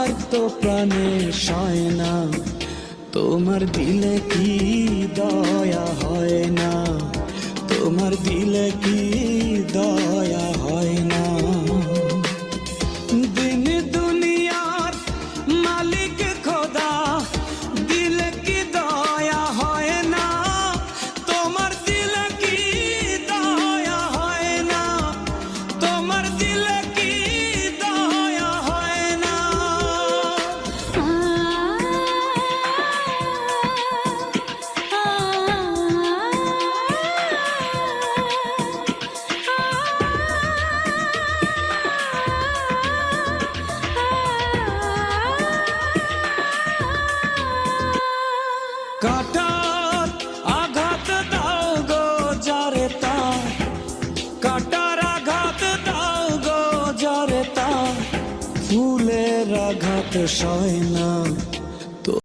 আর তো প্রাণে সয় না, তোমার দিলে কি দয়া হয় না, তোমার দিলে কি দয়া হয় না। দিন দুনিয়ার মালিক খোদা, দিলে কি দয়া হয় না, তোমার দিলে কি দয়া হয় না, তোমার দিলে কি দয়া হয় না। কাটার আঘাত দাও গো যারে তার, কাটার আঘাত দাও গো যারে তার, ফুলের আঘাত সয় না।